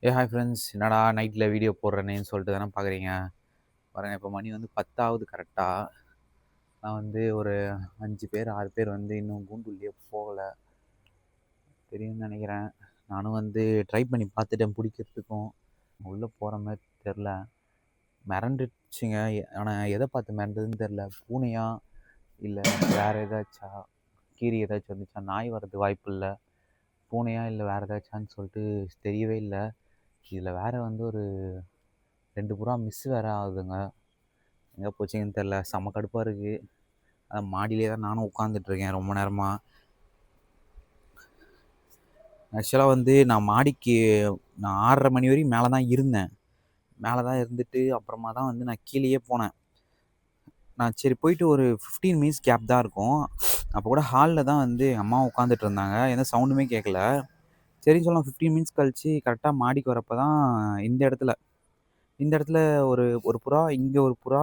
Hi friends, என்னடா நைட்டில் video போடுறேனேன்னு சொல்லிட்டு தானே பார்க்குறீங்க. பாருங்கள், இப்போ மணி வந்து 10 கரெக்டாக. நான் வந்து ஒரு 5 பேர் 6 பேர் வந்து இன்னும் கூண்டுள்ளேயே போகலை. தெரியும்னு நினைக்கிறேன். நானும் வந்து ட்ரை பண்ணி பார்த்துட்டேன் பிடிக்கிறதுக்கும். உள்ளே போகிற மாதிரி தெரில. மிரண்டுச்சுங்க. ஆனால் எதை பார்த்து மிரண்டதுன்னு தெரில. பூனையா இல்லை வேறு ஏதாச்சா, கீரி ஏதாச்சும் வந்துச்சா, நாய் வர்றது வாய்ப்பு இல்லை. பூனையா இல்லை வேறு ஏதாச்சான்னு சொல்லிட்டு தெரியவே இல்லை. இதில் வேறு வந்து ஒரு 2 புறா மிஸ் வேறு ஆகுதுங்க. எங்கே போச்சுங்கன்னு தெரில. செம்ம கடுப்பாக இருக்குது. அதான் மாடியிலே தான் நானும் உட்காந்துட்ருக்கேன் ரொம்ப நேரமாக. ஆக்சுவலாக வந்து நான் மாடிக்கு 6:30 மணி வரையும் மேலே தான் இருந்தேன். மேலே தான் இருந்துட்டு அப்புறமா தான் வந்து நான் கீழேயே போனேன். நான் சரி போயிட்டு ஒரு 15 மினிட்ஸ் கேப் தான் இருக்கும். அப்போ கூட ஹாலில் தான் வந்து எங்கள் அம்மா உட்காந்துட்டு இருந்தாங்க. எந்த சவுண்டுமே கேட்கல. சரின்னு சொல்லலாம் 15 மினிட்ஸ் கழிச்சு கரெக்டாக மாடிக்கு வரப்போ தான் இந்த இடத்துல இந்த இடத்துல ஒரு ஒரு புறா, இங்கே ஒரு புறா,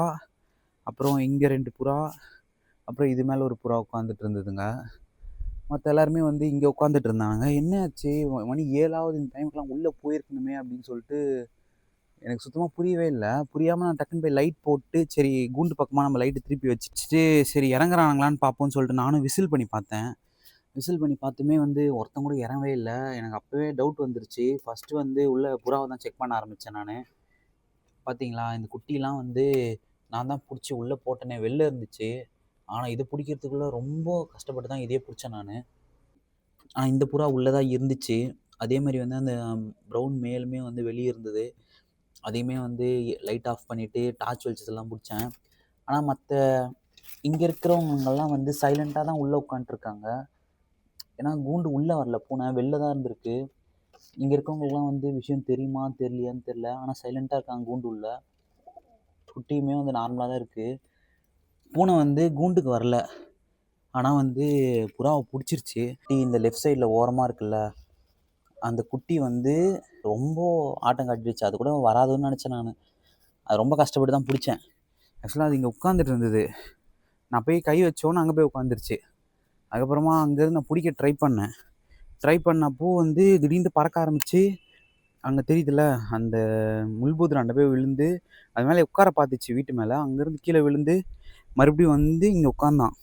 அப்புறம் இங்கே 2 புறா, அப்புறம் இது மேலே ஒரு புறா உட்காந்துட்டு இருந்ததுங்க. மற்ற எல்லாருமே வந்து இங்கே உட்காந்துட்டு இருந்தாங்க. என்ன ஆச்சு, மணி 7 இந்த டைமுக்குலாம் உள்ளே போயிருக்கணுமே அப்படின்னு சொல்லிட்டு எனக்கு சுத்தமாக புரியவே இல்லை. புரியாமல் நான் டக்குன்னு போய் லைட் போட்டு, சரி கூண்டு பக்கமாக நம்ம லைட்டு திருப்பி வச்சுட்டு சரி இறங்குறாங்களான்னு பார்ப்போம்னு சொல்லிட்டு நானும் விசில் பண்ணி பார்த்தேன். விசில் பண்ணி பார்த்துமே வந்து ஒருத்தன் கூட இறங்கவே இல்லை. எனக்கு அப்போவே டவுட் வந்துருச்சு. ஃபஸ்ட்டு வந்து உள்ள புறாவை தான் செக் பண்ண ஆரம்பித்தேன் நான். பார்த்தீங்களா, இந்த குட்டிலாம் வந்து நான் தான் பிடிச்சி உள்ளே போட்டேனே, வெளில இருந்துச்சு. ஆனால் இதை பிடிக்கிறதுக்குள்ள ரொம்ப கஷ்டப்பட்டு தான் இதையே பிடிச்சேன் நான். இந்த புறா உள்ளே தான் இருந்துச்சு. அதேமாரி வந்து அந்த ப்ரவுன் மேலுமே வந்து வெளியே இருந்தது. அதையுமே வந்து லைட் ஆஃப் பண்ணிவிட்டு டார்ச் வெளிச்சத்தெல்லாம் பிடிச்சேன். ஆனால் மற்ற இங்கே இருக்கிறவங்கலாம் வந்து சைலண்ட்டாக தான் உள்ளே உட்காண்ட்ருக்காங்க. ஏன்னா கூண்டு உள்ளே வரல பூனை, வெளில தான் இருந்திருக்கு. இங்கே இருக்கவங்களுக்குலாம் வந்து விஷயம் தெரியுமா தெரியலையான்னு தெரில. ஆனால் சைலண்ட்டாக இருக்காங்க கூண்டு உள்ள. குட்டியுமே வந்து நார்மலாக தான் இருக்குது. பூனை வந்து கூண்டுக்கு வரல. ஆனால் வந்து புறாவை பிடிச்சிருச்சு. இந்த லெஃப்ட் சைடில் ஓரமாக இருக்குல்ல, அந்த குட்டி வந்து ரொம்ப ஆட்டம் காட்டிடுச்சு. அது கூட வராதுன்னு நினச்சேன் நான். அது ரொம்ப கஷ்டப்பட்டு தான் பிடிச்சேன். ஆக்சுவலாக அது இங்கே உட்காந்துட்டு இருந்தது. நான் போய் கை வச்சோன்னு அங்கே போய் உட்காந்துருச்சு. அதுக்கப்புறமா அங்கேருந்து நான் பிடிக்க ட்ரை பண்ணேன். ட்ரை பண்ணப்போ வந்து திடீர்னு பறக்க ஆரம்பித்து, அங்கே தெரியுதுல்ல அந்த முள்புதராண்ட போய் விழுந்து அது மேலே உட்கார பார்த்துச்சு வீட்டு மேலே. அங்கேருந்து கீழே விழுந்து மறுபடியும் வந்து இங்கே உட்காந்தான்.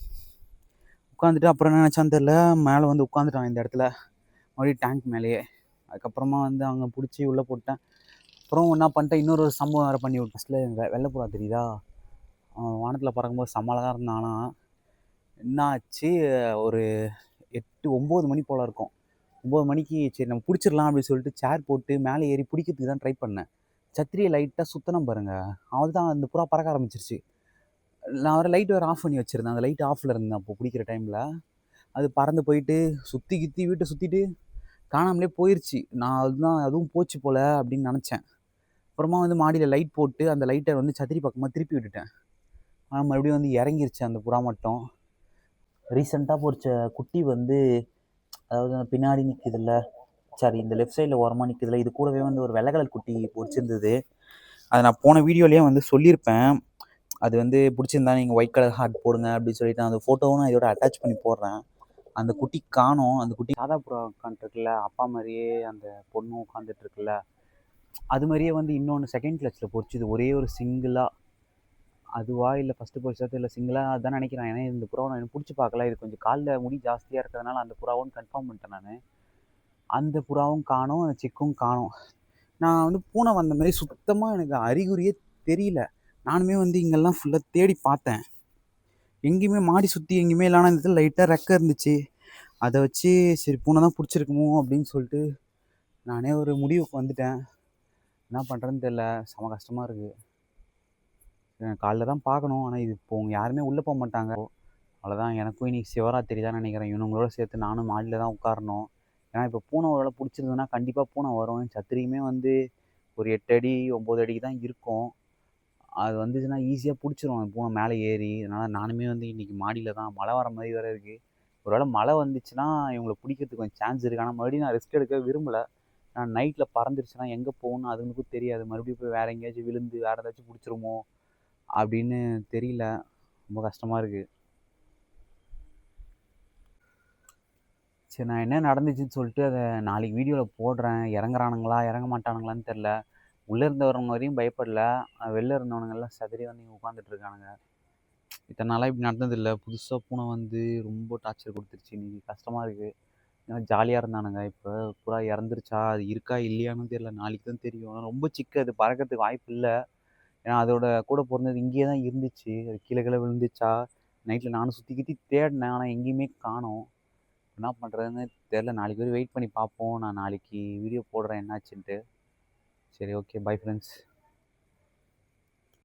உட்காந்துட்டு அப்புறம் என்ன நினச்சான்னு தெரில, மேலே வந்து உட்காந்துட்டான் இந்த இடத்துல, மறுபடியும் டேங்க் மேலேயே. அதுக்கப்புறமா வந்து அங்கே பிடிச்சி உள்ளே போட்டேன். அப்புறம் என்ன பண்ணிட்டேன், இன்னொரு சம்பவம் வேறு பண்ணி விட்டேன். ஃபஸ்ட்டில் வெள்ளைப்புறா தெரியுதா, வானத்தில் பறக்கும்போது செம்ம அழகாக இருந்தான். ஆனால் என்ன ஆச்சு, ஒரு 8, 9 மணி போல் இருக்கும். 9 மணிக்கு சரி நம்ம பிடிச்சிடலாம் அப்படின்னு சொல்லிட்டு சேர் போட்டு மேலே ஏறி பிடிக்கிறதுக்கு தான் ட்ரை பண்ணேன். சத்திரியை லைட்டாக சுற்றினேன் பாருங்கள், அவள் தான் அந்த புறா பறக்க ஆரம்பிச்சிருச்சு. நான் வேறு லைட் வேறு ஆஃப் பண்ணி வச்சுருந்தேன். அந்த லைட் ஆஃபில் இருந்தேன் அப்போ பிடிக்கிற டைமில். அது பறந்து போயிட்டு சுற்றி கிற்றி வீட்டை சுற்றிட்டு காணாமலே போயிடுச்சு. நான் அதுதான் அதுவும் போச்சு போல் அப்படின்னு நினச்சேன். அப்புறமா வந்து மாடியில் லைட் போட்டு அந்த லைட்டை வந்து சத்திரி பக்கமாக திருப்பி விட்டுட்டேன். ஆனால் மறுபடியும் வந்து இறங்கிருச்சு அந்த புறா மட்டும். ரீசெண்டாக பொறிச்ச குட்டி வந்து, அதாவது பின்னாடி நிற்கிதுல்ல, சாரி இந்த லெஃப்ட் சைடில் ஓரமாக நிற்கிதுல்ல, இது கூடவே வந்து ஒரு வெள்ளை கலர் குட்டி பொறிச்சிருந்தது. அதை நான் போன வீடியோலேயே வந்து சொல்லியிருப்பேன். அது வந்து பிடிச்சிருந்தா நீங்கள் ஒயிட் கலர் ஹார்ட் போடுங்க அப்படின்னு சொல்லிட்டு அந்த ஃபோட்டோவும் நான் இதோட அட்டாச் பண்ணி போடுறேன். அந்த குட்டி காணோம். அந்த குட்டி சாதா புறா உட்காந்துருக்குல்ல, அப்பா மாதிரியே அந்த பொண்ணும் உட்காந்துட்டு இருக்குல்ல, அது மாதிரியே வந்து இன்னொன்று செகண்ட் கிளச்சில் பொறிச்சுது. ஒரே ஒரு சிங்கிளாக. அதுவா இல்லை ஃபஸ்ட்டு பொறிச்சது இல்லை, சிங்கிளாக அதான் நினைக்கிறேன். ஏன்னா இந்த புறாவை நான் எனக்கு பிடிச்சி பார்க்கல. இது கொஞ்சம் காலில் முடி ஜாஸ்தியாக இருக்கிறதுனால அந்த புறாவும் கன்ஃபார்ம் பண்ணிட்டேன் நான். அந்த புறாவும் காணோம், அந்த சிக்கும் காணோம். நான் வந்து பூனை வந்த மாதிரி சுத்தமாக எனக்கு அறிகுறியே தெரியல. நானுமே வந்து இங்கெல்லாம் ஃபுல்லாக தேடி பார்த்தேன். எங்கேயுமே மாடி சுற்றி எங்கேயுமே இல்லைனா இந்த இடத்துல லைட்டாக ரெக்கை இருந்துச்சு. அதை வச்சு சரி பூனை தான் பிடிச்சிருக்குமோ அப்படின்னு சொல்லிட்டு நானே ஒரு முடிவுக்கு வந்துட்டேன். என்ன பண்ணுறதுன்னு தெரில, செம கஷ்டமாக இருக்குது. காலைல தான் பார்க்கணும். ஆனால் இது இப்போ யாருமே உள்ளே போக மாட்டாங்க. அவ்வளோதான், எனக்கும் இன்றைக்கி சிவராத்திரி தான் நினைக்கிறேன். இவனுங்களோட சேர்த்து நானும் மாடியில் தான் உட்காரணும். ஏன்னா இப்போ பூனை ஒரு வேளை பிடிச்சிருந்ததுன்னா கண்டிப்பாக பூனை வரும். சத்திரியுமே வந்து ஒரு 8 அடி 9 அடிக்கு தான் இருக்கும். அது வந்துச்சுன்னா ஈஸியாக பிடிச்சிரும் அந்த பூனை மேலே ஏறி. அதனால் நானுமே வந்து இன்றைக்கி மாடியில் தான், மழை வர மாதிரி வேறு இருக்குது. ஒரு வேளை மழை வந்துச்சுன்னா இவங்களை பிடிக்கிறதுக்கு கொஞ்சம் சான்ஸ் இருக்குது. ஆனால் மறுபடியும் நான் ரிஸ்க் எடுக்க விரும்பலை. நான் நைட்டில் பறந்துருச்சுன்னா எங்கே போகணும்னு அதுங்களுக்கும் தெரியாது. மறுபடியும் போய் வேறு எங்கேயாச்சும் விழுந்து வேறு ஏதாச்சும் பிடிச்சிருமோ அப்படின்னு தெரியல. ரொம்ப கஷ்டமாக இருக்குது. சரி நான் என்ன நடந்துச்சுன்னு சொல்லிட்டு அத நாளைக்கு வீடியோவில் போடுறேன். இறங்குறானுங்களா, இறங்க மாட்டானுங்களான்னு தெரில. உள்ளே இருந்து வரவங்க வரையும் பயப்படல. வெளில இருந்தவனுங்கெல்லாம் சிதறி வந்து இங்கே உட்காந்துட்டு இருக்கானுங்க. இத்தனை நாளாக இப்படி நடந்ததில்ல. புதுசா பூனை வந்து ரொம்ப டார்ச்சர் கொடுத்துருச்சு. இன்னைக்கு கஷ்டமாக இருக்குது. ஏன்னா ஜாலியாக இருந்தானுங்க. இப்போ புறா இறந்துருச்சா, அது இருக்கா இல்லையான்னு தெரியல. நாளைக்கு தான் தெரியும். ஆனா ரொம்ப சிக்கு, அது பறக்கிறதுக்கு வாய்ப்பு இல்லை. ஏன்னா அதோட கூட பொறந்தது இங்கேயே தான் இருந்துச்சு. அது கீழே கீழே விழுந்துச்சா, நைட்டில் நானும் சுற்றி கித்தி தேடினேன். ஆனால் எங்கேயுமே காணோம். என்ன பண்ணுறதுன்னு தெரில. நாளைக்கு வரையும் வெயிட் பண்ணி பார்ப்போம். நான் நாளைக்கு வீடியோ போடுறேன் என்னாச்சுன்ட்டு. சரி, ஓகே. Bye friends.